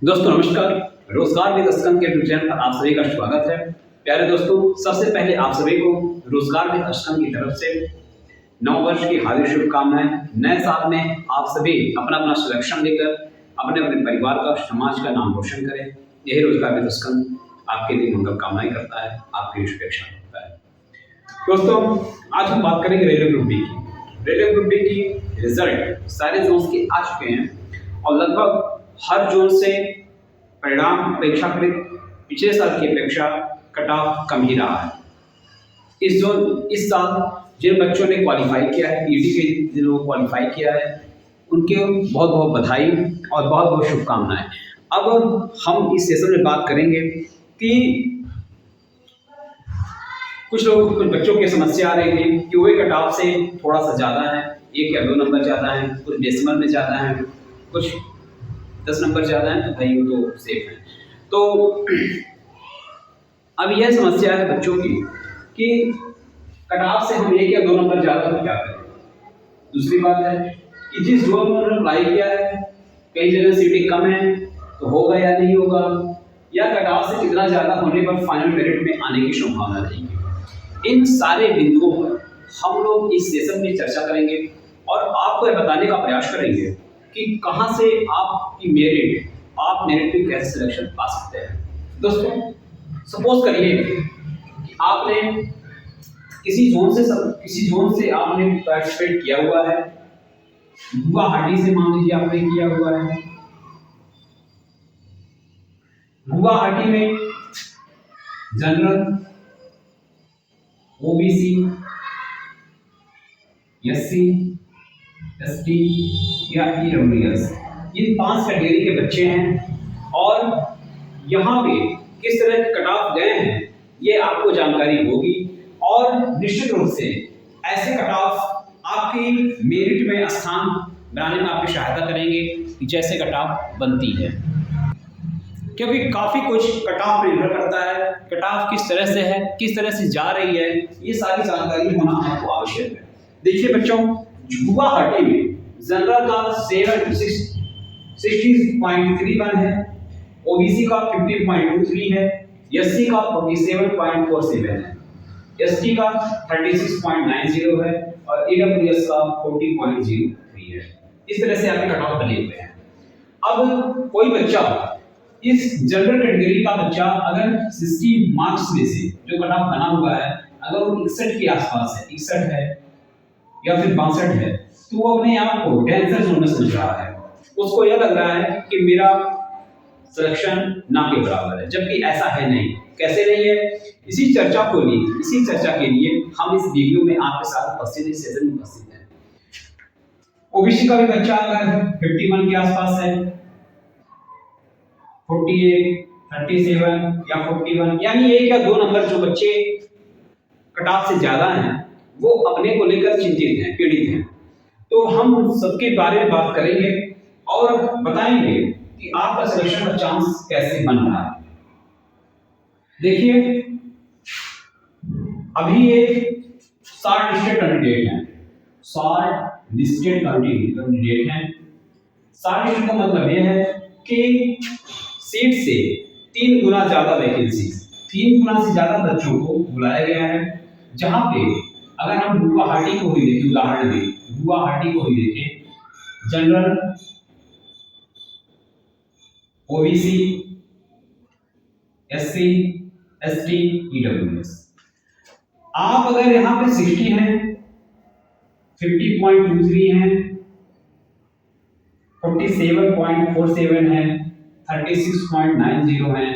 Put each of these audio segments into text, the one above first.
दोस्तों नमस्कार। रोजगार विद अस्कन के यूट्यूब चैनल पर आप सभी का स्वागत है। प्यारे दोस्तों, सबसे पहले आप सभी को रोजगार विद अस्कन की तरफ से नव वर्ष की हार्दिक शुभकामनाएं। नए साल में आप सभी अपना अपना सिलेक्शन लेकर अपने अपने परिवार का, समाज का नाम रोशन करें। यही रोजगार विद अस्कन आपके लिए मंगल कामनाएं करता है, आपकी शुभेच्छा करता है। दोस्तों, आज हम बात करेंगे रेलवे ग्रुप बी की। रेलवे ग्रुप बी की रिजल्ट सारे जोन्स के आ चुके हैं और लगभग हर जोन से परिणाम अपेक्षाकृत पिछले साल की अपेक्षा कट ऑफ कम ही रहा है। इस साल जिन बच्चों ने क्वालिफाई किया है, पीटी के जिन लोगों क्वालिफाई किया है, उनके बहुत बहुत बधाई और बहुत बहुत शुभकामनाएं। अब हम इस सेशन में बात करेंगे कि कुछ बच्चों की समस्या आ रही थी कि वो कट ऑफ से थोड़ा सा ज़्यादा है, 1 या 2 नंबर ज़्यादा है, कुछ डेसिमल में ज़्यादा है, कुछ 10 नंबर ज़्यादा है, तो भाई वो तो सेफ है। तो अब यह समस्या है बच्चों की कि कट ऑफ से हम 1 या 2 नंबर ज़्यादा तो क्या करें। दूसरी बात है कि जिस जोन में उन्होंने अप्लाई किया है, कई जगह सीटें कम है तो होगा या नहीं होगा, या कट ऑफ से कितना ज़्यादा होने पर फाइनल मेरिट में आने की संभावना रहेगी। इन सारे बिंदुओं पर हम लोग इस सेशन में चर्चा करेंगे और आपको यह बताने का प्रयास करेंगे कि कहां से आप मेरिट पे कैसे सिलेक्शन पा सकते हैं। दोस्तों, सपोज करिए कि आपने किसी जोन से आपने पार्टिसिपेट किया हुआ है। गुवाहाटी से मान लीजिए आपने किया हुआ है। गुवाहाटी में जनरल, ओबीसी, एससी, एसटी या ईडब्ल्यूएस, इन 5 कैटेगरी के बच्चे हैं और यहाँ पे किस तरह के कट ऑफ गए हैं ये आपको जानकारी होगी और निश्चित रूप से ऐसे कट ऑफ आपकी मेरिट में स्थान बनाने में आपकी सहायता करेंगे कि जैसे कट ऑफ बनती है, क्योंकि काफ़ी कुछ कट ऑफ पर निर्भर करता है। कट ऑफ किस तरह से है, किस तरह से जा रही है, ये सारी जानकारी होना आपको आवश्यक है। देखिए बच्चों, गुवाहाटी में जनरल का 60.31 है, ओबीसी का 50.23 है, एससी का 47.47 है, एसटी का 36.90 है और ईडब्ल्यूएस का 40.03 है। इस तरह से आपके कट ऑफ बने हुए हैं। अब कोई बच्चा, इस जनरल कैटेगरी का बच्चा अगर 60 मार्क्स में से जो कट ऑफ बना हुआ है, अगर वो 61 के आसपास है, 61 है या फिर 62 है, तो वो अपने आप को डेंजर जोन में समझ रहा है। उसको यह लग रहा है कि मेरा सिलेक्शन ना के बराबर है, जबकि ऐसा है नहीं। कैसे नहीं है? इसी चर्चा के लिए हम इस वीडियो में आपके साथ उपस्थित, इस सेशन में उपस्थित हैं। ओबीसी का भी बच्चा अगर 51 के आसपास है, 48, 37 या 41, यानी 1 या 2 नंबर जो बच्चे कट ऑफ से ज्यादा हैं, वो अपने को लेकर चिंतित हैं, पीड़ित हैं। तो हम सबके बारे में बात करेंगे और बताएंगे कि आपका सिलेक्शन का चांस कैसे बन रहा है। देखिए, अभी एक 60 लिस्टेड कैंडिडेट हैं, 60 लिस्टेड कैंडिडेट हैं। 60 लिस्टेड का मतलब यह है कि सीट से 3 गुना ज्यादा वैकेंसी, 3 गुना से ज्यादा बच्चों को बुलाया गया है। जहां पे अगर हम गुवाहाटी को ही देखें, उदाहरण दें, गुवाहाटी को ही देखें, general, OBC, SC, ST, EWS, आप अगर यहाँ पे 60 हैं, 50.23 हैं, 47.47 है, 36.90 है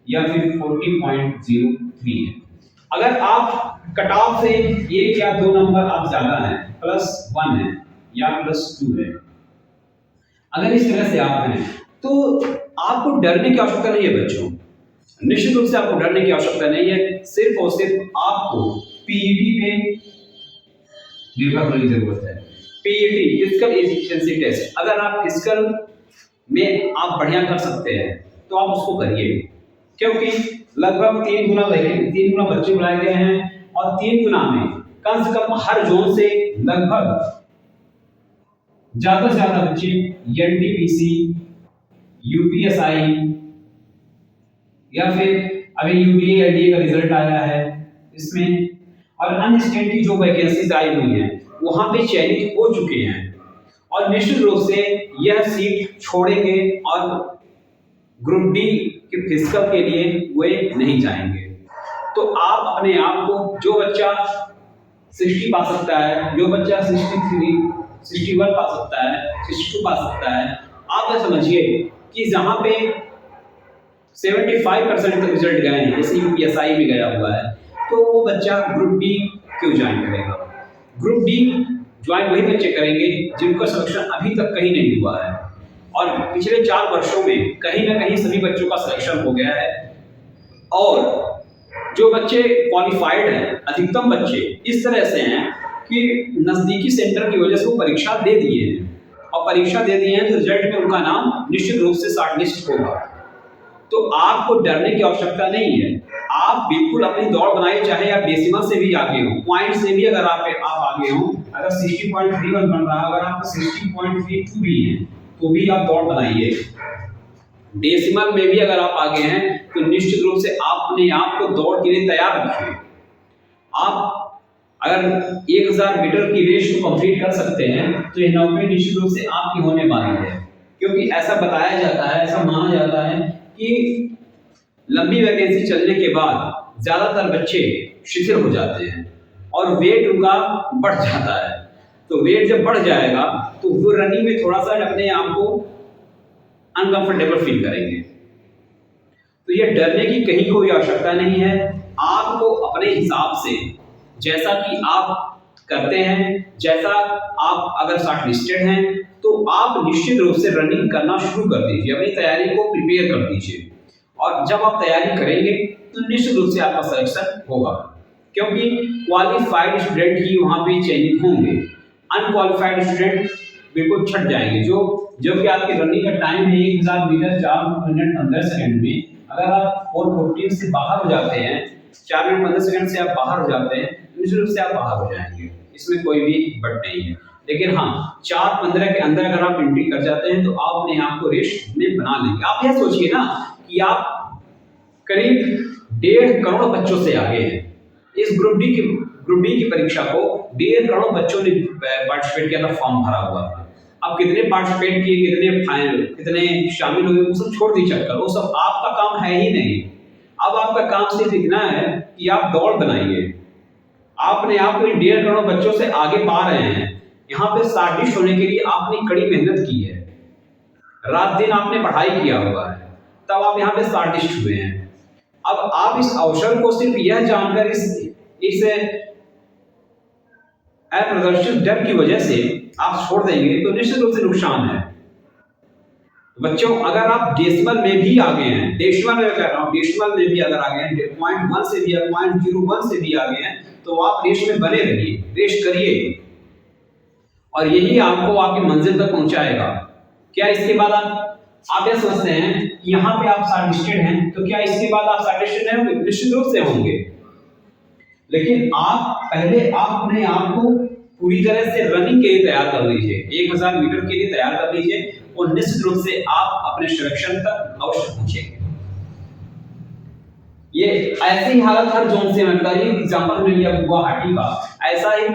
या फिर 40.03 है। अगर आप कट ऑफ से 1 या 2 नंबर आप ज्यादा हैं, +1 है या +2 है, अगर इस तरह से आप हैं, तो आपको डरने की आवश्यकता नहीं है बच्चों। निश्चित रूप से आपको डरने की आवश्यकता नहीं है। सिर्फ और सिर्फ आपको पीईटी पे निर्भर करने की जरूरत है। पीईटी, फिजिकल एफिशिएंसी टेस्ट, अगर आप फिजिकल में आप बढ़िया कर सकते हैं तो आप उसको करिए, क्योंकि लगभग 3 गुना बच्चे बुलाए गए हैं और 3 गुना में कम से कम हर जोन से लगभग ज्यादा से ज्यादा बच्चे एनटीपीसी यूपीएसआई या फिर अभी यूपीए एलडीए का रिजल्ट आया है इसमें, और अन्य स्टेट की जो वैकेंसीज आई हुई हैं वहां पे चयनित हो चुके हैं और निश्चित रूप से यह सीट छोड़ेंगे और ग्रुप डी के फिजिकल के लिए वे नहीं जाएंगे। तो आप अपने आप को, जो बच्चा 60 पा सकता है, जो बच्चा 63, 61 पा सकता है, 62 पा सकता है, आप ये समझिए कि जहां पे 75% तक रिजल्ट गए हैं, जैसे यूपीएसआई भी गया हुआ है, तो वो बच्चा ग्रुप डी क्यों ज्वाइन करेगा? ग्रुप डी ज्वाइन वही बच्चे करेंगे जिनका सिलेक्शन अभी तक कहीं नहीं हुआ है, और पिछले 4 वर्षों में कहीं ना कहीं सभी बच्चों का सिलेक्शन हो गया है। और जो बच्चे क्वालिफाइड हैं, अधिकतम बच्चे इस तरह से हैं कि नज़दीकी सेंटर की वजह से वो परीक्षा दे दिए हैं, और परीक्षा दे दिए हैं तो रिजल्ट में उनका नाम निश्चित रूप से शॉर्टलिस्ट होगा। तो आपको डरने की आवश्यकता नहीं है, आप बिल्कुल अपनी दौड़ बनाइए, चाहे आप डेसिमल से भी आगे हो, पॉइंट से भी अगर आप आगे हो, अगर 60.31 बन रहा है, अगर आपका 60.32 भी है तो भी आप दौड़ बनाइए। डेसिमल में भी अगर आप आगे हैं तो निश्चित रूप से आप अपने आप को दौड़ के लिए तैयार रखिए। आप अगर 1000 मीटर की रेस को कंप्लीट कर सकते हैं तो ये नौकरी निश्चित रूप से आपकी होने वाली है, क्योंकि ऐसा बताया जाता है, ऐसा माना जाता है कि लंबी वैकेंसी चलने के बाद ज्यादातर बच्चे शिथिल हो जाते हैं और वेट उनका बढ़ जाता है। तो वेट जब बढ़ जाएगा तो वो रनिंग में थोड़ा सा अपने आप को अनकंफर्टेबल फील करेंगे। तो ये डरने की कहीं कोई आवश्यकता नहीं है। आपको अपने हिसाब से, जैसा कि आप करते हैं, जैसा आप अगर शॉर्ट लिस्टेड हैं तो आप निश्चित रूप से रनिंग करना शुरू कर दीजिए, अपनी तैयारी को प्रिपेयर कर दीजिए, और जब आप तैयारी करेंगे तो निश्चित रूप से आपका सिलेक्शन होगा, क्योंकि क्वालिफाइड स्टूडेंट ही वहां पे चयनित होंगे। अनक्वालिफाइड स्टूडेंट बिल्कुल छट जाएंगे। जो कि आपकी रनिंग का टाइम है 1000 मीटर 4 मिनट 15 सेकंड में, अगर आप 4:14 से बाहर हो जाते हैं, 4 मिनट 15 सेकंड से आप बाहर हो जाते हैं, निश्चित रूप से आप बाहर हो जाएंगे, इसमें कोई भी बट नहीं है। लेकिन हाँ, 4:15 के अंदर अगर आप एंट्री कर जाते हैं तो आप अपने आप को रेस में बना लेंगे। आप यह सोचिए ना कि आप करीब 1.5 करोड़ बच्चों से आगे हैं। इस ग्रुप डी की परीक्षा को 1.5 करोड़ बच्चों ने पार्टिसिपेट किया था, फॉर्म भरा हुआ था। अब कितने पार्टिसिपेट किए, कितने शामिल हुए, वो सब छोड़ दी चक्कर, वो सब आपका काम है ही नहीं। अब आपका काम सिर्फ इतना है कि आप दौड़ बनाइए। आपने आप को 1.5 करोड़ बच्चों से आगे पा रहे हैं। यहाँ पे शॉर्टलिस्ट होने के लिए आपने कड़ी मेहनत की है, रात दिन आपने पढ़ाई किया हुआ है, तब आप यहाँ पे शॉर्टलिस्ट हुए हैं। अब आप इस अवसर को सिर्फ यह जानकर इस अप्रदर्शित डर की वजह से आप छोड़ देंगे तो निश्चित रूप से नुकसान है। बच्चों, अगर आप डेसिमल में भी आगे हैं, डेसिमल में कह रहा हूं, डेसिमल में भी अगर आगे हैं, 0.1 से भी या 0.01 से भी आगे हैं, तो आप रेस में बने रहिए, रेस करिए, और यही आपको आपकी मंजिल तक पहुंचाएगा। क्या इसके बाद आप यह समझते हैं कि यहाँ पे आप शॉर्टलिस्टेड हैं, तो क्या इसके बाद आप शॉर्टलिस्टेड नहीं होंगे? निश्चित रूप से होंगे। लेकिन आप पहले अपने आप को पूरी तरह से रनिंग के लिए तैयार कर लीजिए, 1000 मीटर के लिए तैयार कर लीजिए, और निश्चित रूप से आप अपने सिलेक्शन तक अवश्य पहुंचेंगे। ये ऐसी ही हालत हर जोन से, मैं बता रही हूं, एग्जांपल में लिया गुवाहाटी का, ऐसा ही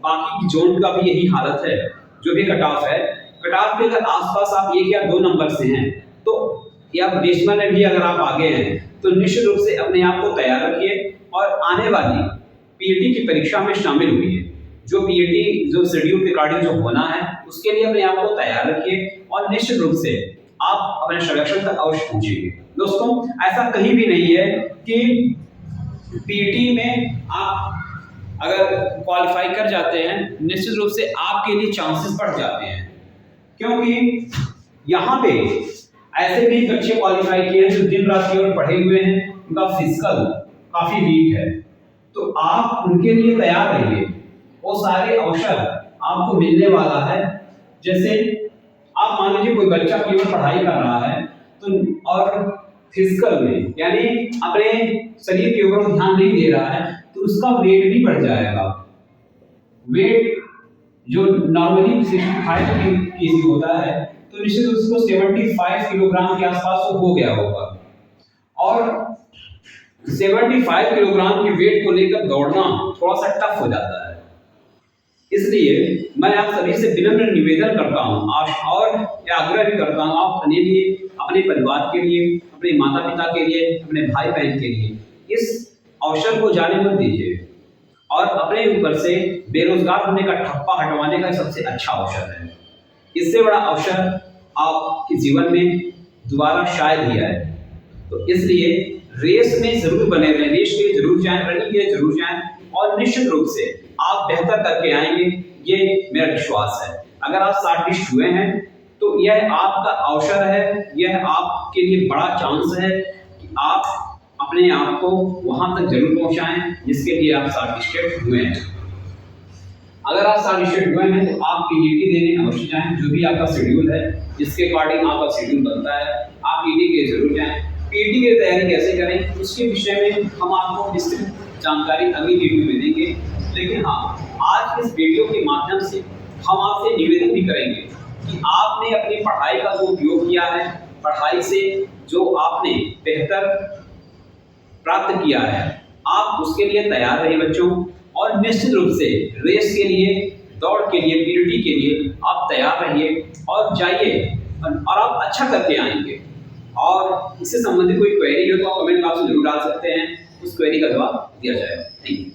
बाकी जोन का भी यही हालत है। जो भी कट ऑफ है, कट ऑफ के अगर आसपास आप 1 या 2 नंबर से हैं, तो या डेसिमल में भी अगर आप आगे हैं, तो निश्चित रूप से अपने आप को तैयार रखिए और आने वाली पीएटी की परीक्षा में शामिल हुई है। जो पीएटी जो शेड्यूल के अकॉर्डिंग जो होना है, उसके लिए अपने आप को तैयार रखिए और निश्चित रूप से आप अपने सिलेक्शन तक अवश्य पहुंचेंगे। दोस्तों, ऐसा कहीं भी नहीं है कि पीएटी में आप अगर क्वालिफाई कर जाते हैं, निश्चित रूप से आपके लिए चांसेस बढ़ जाते हैं, क्योंकि यहाँ पे ऐसे भी बच्चे क्वालिफाई किए हैं जो दिन रात केवल पढ़े हुए हैं, उनका फिजिकल काफी वीक है, तो आप उनके लिए तैयार रहिए। वो सारे अवसर आपको मिलने वाला है। जैसे आप मान लीजिए कोई बच्चा केवल पढ़ाई कर रहा है, तो और फिजिकल में यानी अपने शरीर के ऊपर ध्यान नहीं दे रहा है, तो उसका वेट भी बढ़ जाएगा। वेट जो नॉर्मली 65 केजी होता है, तो निश्चित रूप से 75 किलोग्राम के आसपास तो हो गया होगा। और 75 किलोग्राम के वेट को लेकर दौड़ना थोड़ा सा टफ हो जाता है। इसलिए मैं आप सभी से विनम्र निवेदन करता हूँ और आग्रह भी करता हूँ, आप अपने लिए, अपने परिवार के लिए, अपने माता पिता के लिए, अपने भाई बहन के लिए इस अवसर को जाने मत दीजिए और अपने ऊपर से बेरोजगार होने का ठप्पा हटवाने का सबसे अच्छा अवसर है। इससे बड़ा अवसर आपके जीवन में दोबारा शायद ही आए। तो इसलिए रेस में जरूर बने रहें, रेस के लिए जरूर जाएं, रनिंग के लिए जरूर जाएं और निश्चित रूप से आप बेहतर करके आएंगे, ये मेरा विश्वास है। अगर आप शार्टलिस्ट हुए हैं तो यह आपका अवसर है, यह आपके लिए बड़ा चांस है कि आप अपने आप को वहां तक जरूर पहुंचाएं जिसके लिए आप शार्टलिस्टेड हुए हैं। अगर आप शार्टलिस्टेड हुए हैं तो आप पीटीटी देने अवश्य जाएं, जो भी आपका शेड्यूल है जिसके अकॉर्डिंग आपका शेड्यूल बनता है, आप पीटी के जरूर जाएं। पीटी की तैयारी कैसे करें उसके विषय में हम आपको विस्तृत जानकारी अगली वीडियो में देंगे। लेकिन हाँ, आज इस वीडियो के माध्यम से हम आपसे निवेदन भी करेंगे कि आपने अपनी पढ़ाई का जो उपयोग किया है, पढ़ाई से जो आपने बेहतर प्राप्त किया है, आप उसके लिए तैयार रहिए बच्चों। और निश्चित रूप से रेस के लिए, दौड़ के लिए, पीटीटी के लिए आप तैयार रहिए और जाइए और आप अच्छा करके आएंगे। और इससे संबंधित कोई क्वेरी हो तो आप कमेंट बॉक्स में जरूर डाल सकते हैं, उस क्वेरी का जवाब दिया जाएगा। Thank you.